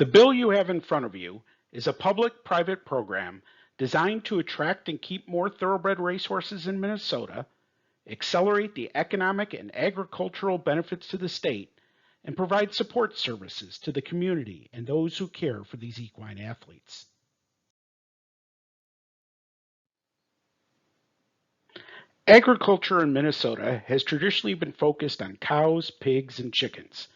The bill you have in front of you is a public-private program designed to attract and keep more thoroughbred racehorses in Minnesota, accelerate the economic and agricultural benefits to the state, and provide support services to the community and those who care for these equine athletes. Agriculture in Minnesota has traditionally been focused on cows, pigs, and chickens.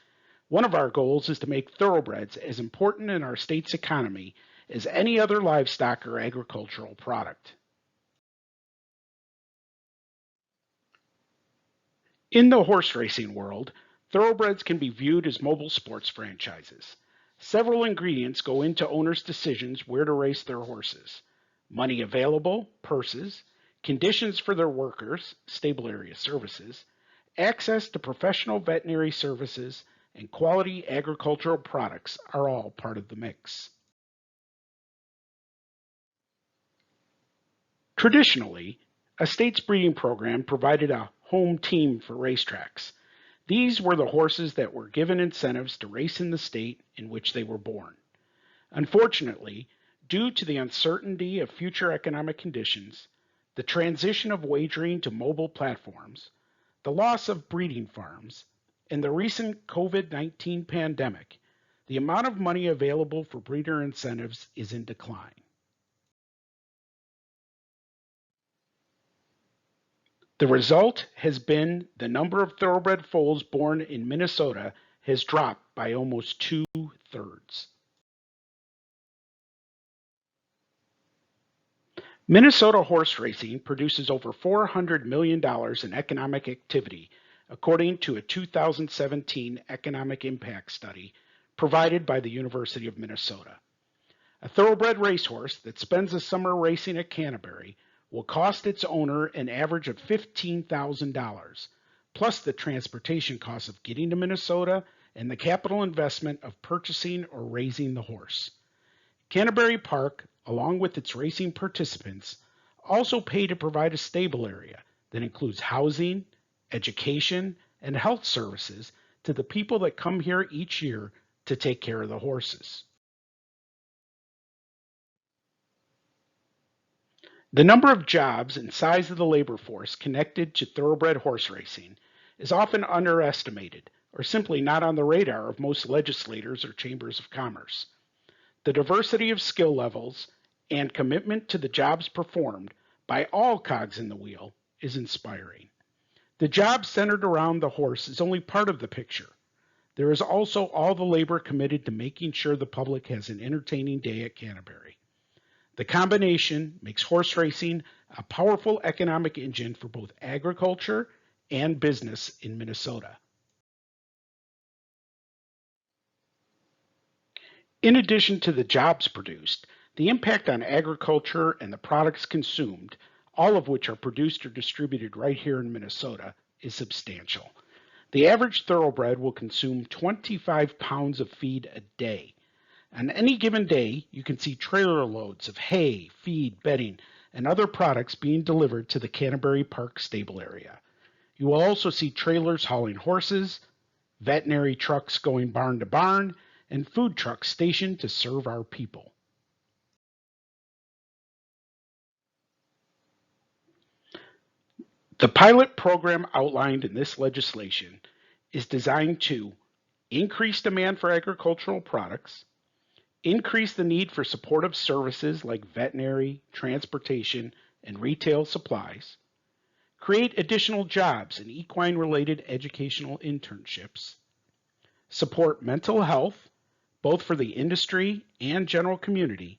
One of our goals is to make thoroughbreds as important in our state's economy as any other livestock or agricultural product. In the horse racing world, thoroughbreds can be viewed as mobile sports franchises. Several ingredients go into owners' decisions where to race their horses: money available, purses, conditions for their workers, stable area services, access to professional veterinary services, and quality agricultural products are all part of the mix. Traditionally, a state's breeding program provided a home team for racetracks. These were the horses that were given incentives to race in the state in which they were born. Unfortunately, due to the uncertainty of future economic conditions, the transition of wagering to mobile platforms, the loss of breeding farms, and the recent COVID-19 pandemic, the amount of money available for breeder incentives is in decline. The result has been the number of thoroughbred foals born in Minnesota has dropped by almost 2/3. Minnesota horse racing produces over $400 million in economic activity, according to a 2017 economic impact study provided by the University of Minnesota. A thoroughbred racehorse that spends a summer racing at Canterbury will cost its owner an average of $15,000, plus the transportation costs of getting to Minnesota and the capital investment of purchasing or raising the horse. Canterbury Park, along with its racing participants, also pay to provide a stable area that includes housing, education, and health services to the people that come here each year to take care of the horses. The number of jobs and size of the labor force connected to thoroughbred horse racing is often underestimated or simply not on the radar of most legislators or chambers of commerce. The diversity of skill levels and commitment to the jobs performed by all cogs in the wheel is inspiring. The job centered around the horse is only part of the picture. There is also all the labor committed to making sure the public has an entertaining day at Canterbury. The combination makes horse racing a powerful economic engine for both agriculture and business in Minnesota. In addition to the jobs produced, the impact on agriculture and the products consumed, all of which are produced or distributed right here in Minnesota, is substantial. The average thoroughbred will consume 25 pounds of feed a day. On any given day, you can see trailer loads of hay, feed, bedding, and other products being delivered to the Canterbury Park stable area. You will also see trailers hauling horses, veterinary trucks going barn to barn, and food trucks stationed to serve our people. The pilot program outlined in this legislation is designed to increase demand for agricultural products, increase the need for supportive services like veterinary, transportation, and retail supplies, create additional jobs in equine-related educational internships, support mental health, both for the industry and general community,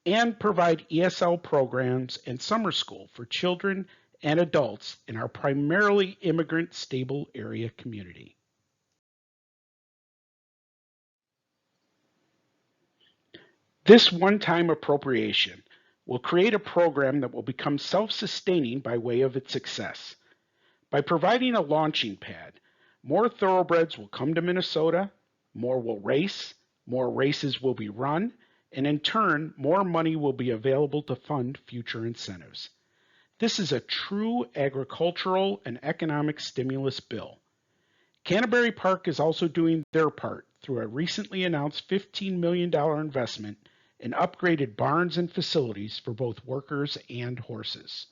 and provide ESL programs and summer school for children and adults in our primarily immigrant stable area community. This one-time appropriation will create a program that will become self-sustaining by way of its success. By providing a launching pad, more thoroughbreds will come to Minnesota, more will race, more races will be run, and in turn, more money will be available to fund future incentives. This is a true agricultural and economic stimulus bill. Canterbury Park is also doing their part through a recently announced $15 million investment in upgraded barns and facilities for both workers and horses.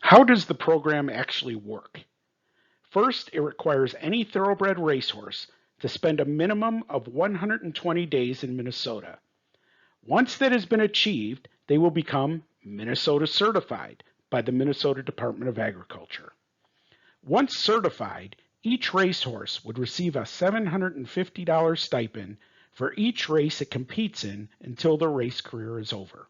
How does the program actually work? First, it requires any thoroughbred racehorse to spend a minimum of 120 days in Minnesota. Once that has been achieved, they will become Minnesota certified by the Minnesota Department of Agriculture. Once certified, each racehorse would receive a $750 stipend for each race it competes in until the race career is over.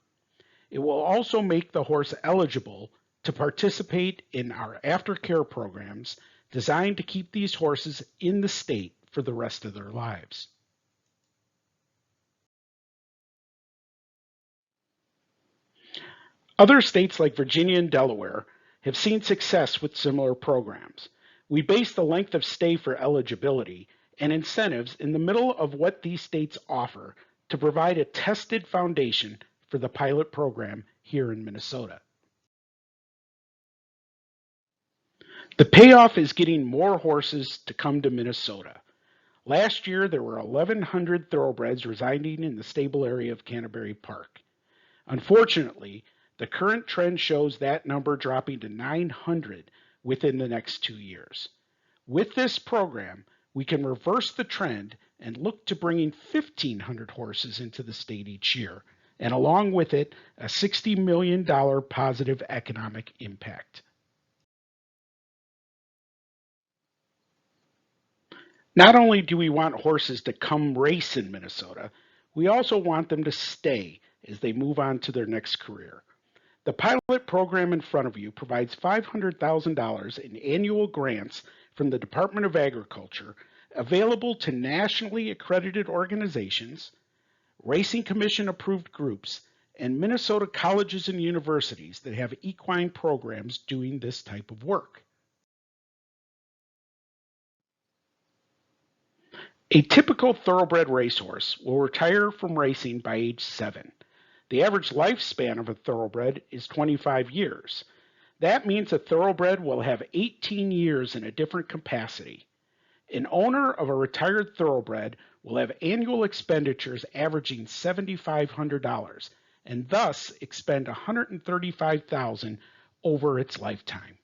It will also make the horse eligible to participate in our aftercare programs designed to keep these horses in the state for the rest of their lives. Other states like Virginia and Delaware have seen success with similar programs. We base the length of stay for eligibility and incentives in the middle of what these states offer to provide a tested foundation for the pilot program here in Minnesota. The payoff is getting more horses to come to Minnesota. Last year, there were 1,100 thoroughbreds residing in the stable area of Canterbury Park. Unfortunately, the current trend shows that number dropping to 900 within the next 2 years. With this program, we can reverse the trend and look to bringing 1,500 horses into the state each year, and along with it, a $60 million positive economic impact. Not only do we want horses to come race in Minnesota, we also want them to stay as they move on to their next career. The pilot program in front of you provides $500,000 in annual grants from the Department of Agriculture available to nationally accredited organizations, Racing Commission approved groups, and Minnesota colleges and universities that have equine programs doing this type of work. A typical thoroughbred racehorse will retire from racing by age 7. The average lifespan of a thoroughbred is 25 years. That means a thoroughbred will have 18 years in a different capacity. An owner of a retired thoroughbred will have annual expenditures averaging $7,500 and thus expend $135,000 over its lifetime.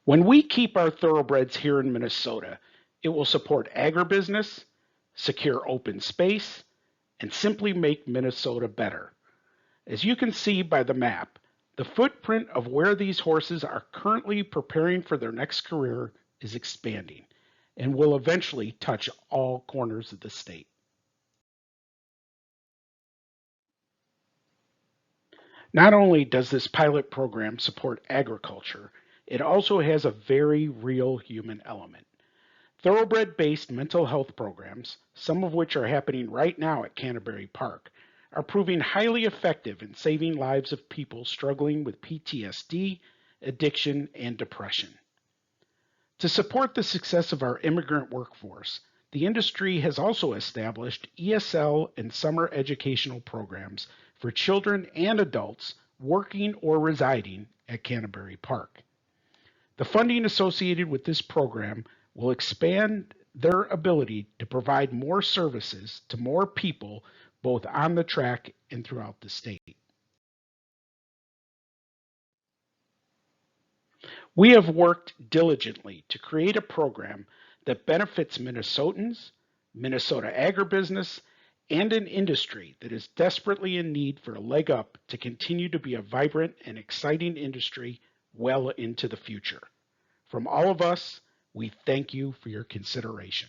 When we keep our thoroughbreds here in Minnesota, it will support agribusiness, secure open space, and simply make Minnesota better. As you can see by the map, the footprint of where these horses are currently preparing for their next career is expanding and will eventually touch all corners of the state. Not only does this pilot program support agriculture, it also has a very real human element. Thoroughbred-based mental health programs, some of which are happening right now at Canterbury Park, are proving highly effective in saving lives of people struggling with PTSD, addiction, and depression. To support the success of our immigrant workforce, the industry has also established ESL and summer educational programs for children and adults working or residing at Canterbury Park. The funding associated with this program will expand their ability to provide more services to more people both on the track and throughout the state. We have worked diligently to create a program that benefits Minnesotans, Minnesota agribusiness, and an industry that is desperately in need for a leg up to continue to be a vibrant and exciting industry well into the future. From all of us, we thank you for your consideration.